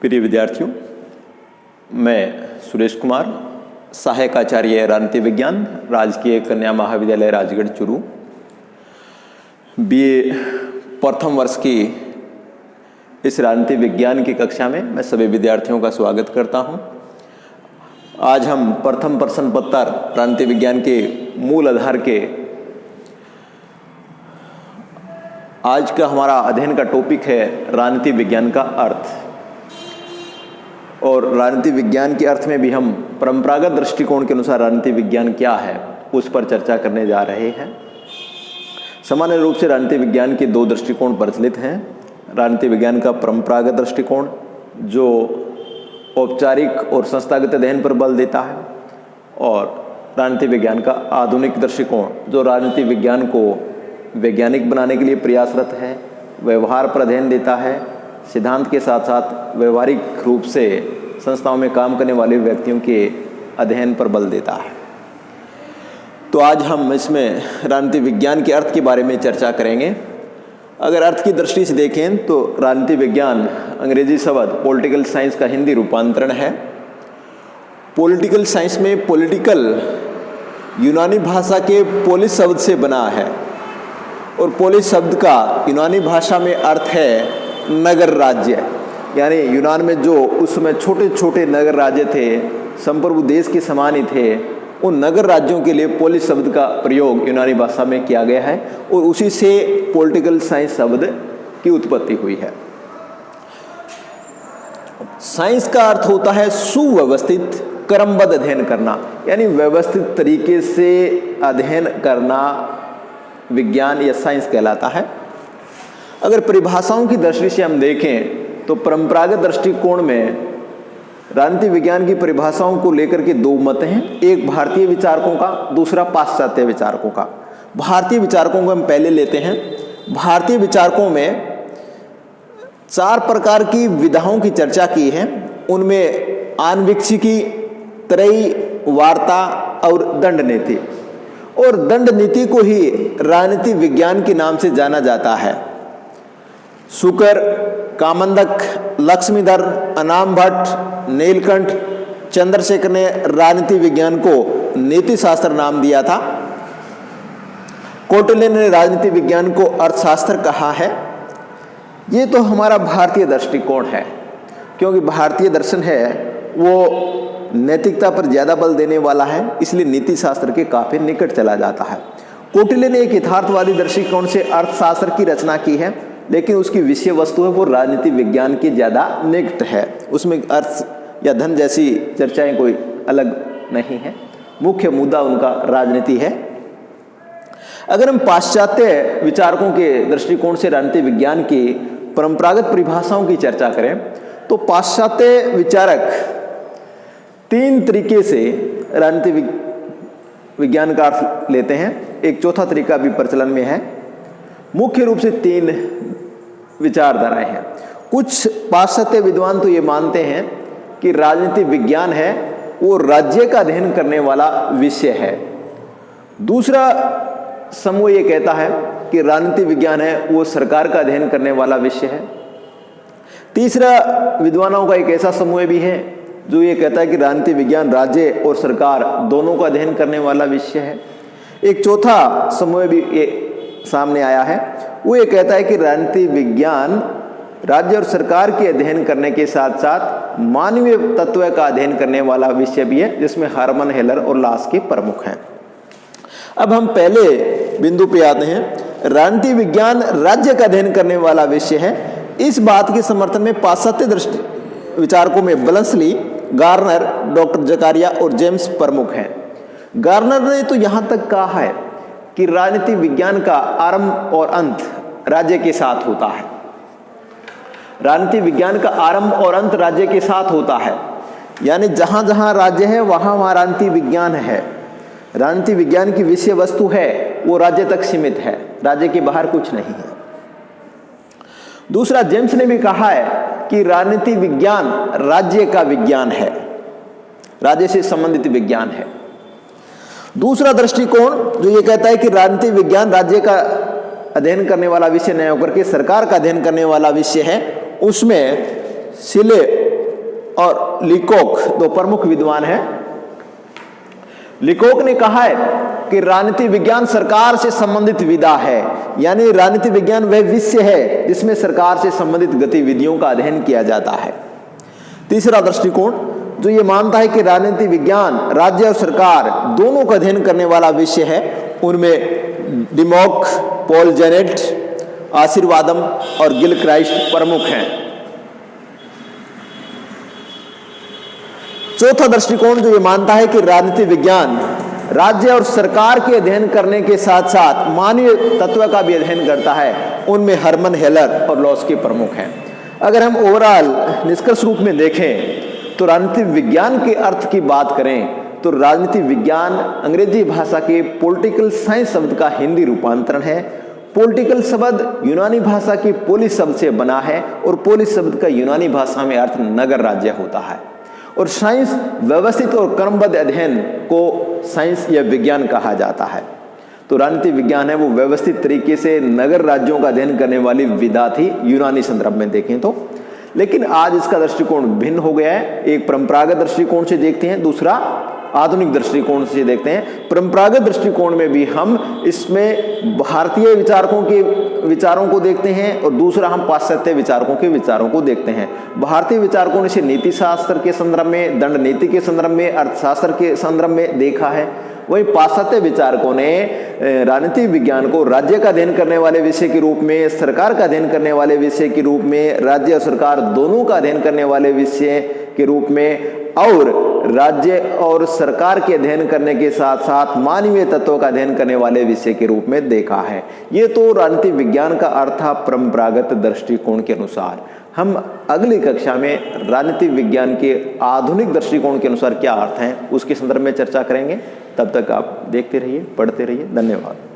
प्रिय विद्यार्थियों, मैं सुरेश कुमार, सहायक आचार्य राजनीति विज्ञान, राजकीय कन्या महाविद्यालय राजगढ़ चूरू, बीए प्रथम वर्ष की इस राजनीति विज्ञान की कक्षा में मैं सभी विद्यार्थियों का स्वागत करता हूं। आज हम प्रथम प्रश्न पत्र राजनीति विज्ञान के मूल आधार के आज का हमारा अध्ययन का टॉपिक है राजनीति विज्ञान का अर्थ। और राजनीति विज्ञान के अर्थ में भी हम परंपरागत दृष्टिकोण के अनुसार राजनीति विज्ञान क्या है उस पर चर्चा करने जा रहे हैं। सामान्य रूप से राजनीति विज्ञान के दो दृष्टिकोण प्रचलित हैं। राजनीति विज्ञान का परंपरागत दृष्टिकोण जो औपचारिक और संस्थागत अध्ययन पर बल देता है, और राजनीति विज्ञान का आधुनिक दृष्टिकोण जो राजनीति विज्ञान को वैज्ञानिक बनाने के लिए प्रयासरत है, व्यवहार पर अध्ययन देता है, सिद्धांत के साथ साथ व्यवहारिक रूप से संस्थाओं में काम करने वाले व्यक्तियों के अध्ययन पर बल देता है। तो आज हम इसमें राजनीति विज्ञान के अर्थ के बारे में चर्चा करेंगे। अगर अर्थ की दृष्टि से देखें तो राजनीति विज्ञान अंग्रेजी शब्द पॉलिटिकल साइंस का हिंदी रूपांतरण है। पॉलिटिकल साइंस में पॉलिटिकल यूनानी भाषा के पोलिस शब्द से बना है, और पोलिस शब्द का यूनानी भाषा में अर्थ है नगर राज्य। यानी यूनान में जो उस समय छोटे छोटे नगर राज्य थे, संप्रभु देश के समान ही थे, उन नगर राज्यों के लिए पोलिस शब्द का प्रयोग यूनानी भाषा में किया गया है, और उसी से पॉलिटिकल साइंस शब्द की उत्पत्ति हुई है। साइंस का अर्थ होता है सुव्यवस्थित क्रमबद्ध अध्ययन करना, यानी व्यवस्थित तरीके से अध्ययन करना विज्ञान या साइंस कहलाता है। अगर परिभाषाओं की दृष्टि से हम देखें तो परंपरागत दृष्टिकोण में राजनीति विज्ञान की परिभाषाओं को लेकर के दो मत हैं, एक भारतीय विचारकों का, दूसरा पाश्चात्य विचारकों का। भारतीय विचारकों को हम पहले लेते हैं। भारतीय विचारकों में चार प्रकार की विधाओं की चर्चा की है। उनमें आन्वीक्षिकी, त्रयी, वार्ता और दंड नीति। और दंड नीति को ही राजनीति विज्ञान के नाम से जाना जाता है। शुकर, कामंदक, लक्ष्मीधर, अनाम भट्ट, नीलकंठ, चंद्रशेखर ने राजनीति विज्ञान को नीति शास्त्र नाम दिया था। कौटिल्य ने राजनीति विज्ञान को अर्थशास्त्र कहा है। ये तो हमारा भारतीय दृष्टिकोण है, क्योंकि भारतीय दर्शन है वो नैतिकता पर ज्यादा बल देने वाला है, इसलिए नीति शास्त्र के काफी निकट चला जाता है। कौटिल्य ने एक यथार्थवादी दृष्टिकोण से अर्थशास्त्र की रचना की है, लेकिन उसकी विषय वस्तु है वो राजनीति विज्ञान की ज्यादा निकट है। उसमें अर्थ या धन जैसी चर्चाएं कोई अलग नहीं है, मुख्य मुद्दा उनका राजनीति है। अगर हम पाश्चात्य विचारकों के दृष्टिकोण से राजनीति विज्ञान की परंपरागत परिभाषाओं की चर्चा करें तो पाश्चात्य विचारक तीन तरीके से राजनीति विज्ञान का अर्थ लेते हैं। एक चौथा तरीका भी प्रचलन में है। मुख्य रूप से तीन विचारधाराएं हैं। कुछ पाश्चात्य विद्वान तो ये मानते हैं कि राजनीति विज्ञान है वो राज्य का अध्ययन करने वाला विषय है। दूसरा समूह ये कहता है कि राजनीति विज्ञान है वो सरकार का अध्ययन करने वाला विषय है। तीसरा विद्वानों का एक ऐसा समूह भी है जो ये कहता है कि राजनीति विज्ञान राज्य और सरकार दोनों का अध्ययन करने वाला विषय है। एक चौथा समूह भी ये सामने आया है, वो ये कहता है कि राजनीति विज्ञान राज्य और सरकार के अध्ययन करने के साथ साथ मानवीय तत्व का अध्ययन करने वाला विषय भी है, जिसमें हार्मन, हेलर और लास के प्रमुख हैं। अब हम पहले बिंदु पे आते हैं। राजनीति विज्ञान राज्य का अध्ययन करने वाला विषय है। इस बात के समर्थन में पाश्चात्य दृष्टि विचारकों में बलंसली, गार्नर, डॉक्टर जकारिया और जेम्स प्रमुख हैं। गार्नर ने तो यहां तक कहा है कि राजनीति विज्ञान का आरंभ और अंत राज्य के साथ होता है। राजनीति विज्ञान का आरंभ और अंत राज्य के साथ होता है, यानी जहां जहां राज्य है वहां वहां राजनीति विज्ञान है। राजनीति विज्ञान की विषय वस्तु है वो राज्य तक सीमित है, राज्य के बाहर कुछ नहीं है। दूसरा, जेम्स ने भी कहा है कि राजनीति विज्ञान राज्य का विज्ञान है, राज्य से संबंधित विज्ञान है। दूसरा दृष्टिकोण जो ये कहता है कि राजनीति विज्ञान राज्य का अध्ययन करने वाला विषय नहीं होकर के सरकार का अध्ययन करने वाला विषय है, उसमें सिले और लीकोक दो प्रमुख विद्वान हैं। लीकोक ने कहा है कि राजनीति विज्ञान सरकार से संबंधित विधा है, यानी राजनीति विज्ञान वह विषय है जिसमें सरकार से संबंधित गतिविधियों का अध्ययन किया जाता है। तीसरा दृष्टिकोण जो ये मानता है कि राजनीति विज्ञान राज्य और सरकार दोनों का अध्ययन करने वाला विषय है, उनमें डिमॉक, पॉल जेनेट, आशीर्वादम और गिल क्राइस्ट प्रमुख हैं। चौथा दृष्टिकोण जो ये मानता है कि राजनीति विज्ञान राज्य और सरकार के अध्ययन करने के साथ साथ मानवीय तत्व का भी अध्ययन करता है, उनमें हरमन हेलर और लॉस्की प्रमुख हैं। अगर हम ओवरऑल निष्कर्ष रूप में देखें तो राजनीति विज्ञान के अर्थ की बात करें तो राजनीति विज्ञान अंग्रेजी भाषा के पॉलिटिकल साइंस शब्द का हिंदी रूपांतरण है। पॉलिटिकल शब्द यूनानी भाषा के पोलिस शब्द से बना है और पोलिस शब्द का यूनानी भाषा में अर्थ नगर राज्य होता है। और साइंस व्यवस्थित और क्रमबद्ध अध्ययन को साइंस या विज्ञान कहा जाता है। तो राजनीति विज्ञान है वो व्यवस्थित तरीके से नगर राज्यों का अध्ययन करने वाली विधा थी यूनानी संदर्भ में देखें तो। लेकिन आज इसका दृष्टिकोण भिन्न हो गया है। एक परंपरागत दृष्टिकोण से देखते हैं, दूसरा आधुनिक दृष्टिकोण से देखते हैं। परंपरागत दृष्टिकोण में भी हम इसमें भारतीय विचारकों के विचारों को देखते हैं और दूसरा हम पाश्चात्य विचारकों के विचारों को देखते हैं। भारतीय विचारकों ने इसे नीति शास्त्र के संदर्भ में, दंड नीति के संदर्भ में, अर्थशास्त्र के संदर्भ में देखा है। वहीं पाश्चात्य विचारकों ने राजनीति विज्ञान को राज्य का अध्ययन करने वाले विषय के रूप में, सरकार का अध्ययन करने वाले विषय के रूप में, राज्य और सरकार दोनों का अध्ययन करने वाले विषय के रूप में और राज्य और सरकार के अध्ययन करने के साथ साथ मानवीय तत्वों का अध्ययन करने वाले विषय के रूप में देखा है। ये तो राजनीति विज्ञान का अर्थ था परंपरागत दृष्टिकोण के अनुसार। हम अगली कक्षा में राजनीति विज्ञान के आधुनिक दृष्टिकोण के अनुसार क्या अर्थ हैं उसके संदर्भ में चर्चा करेंगे। तब तक आप देखते रहिए, पढ़ते रहिए। धन्यवाद।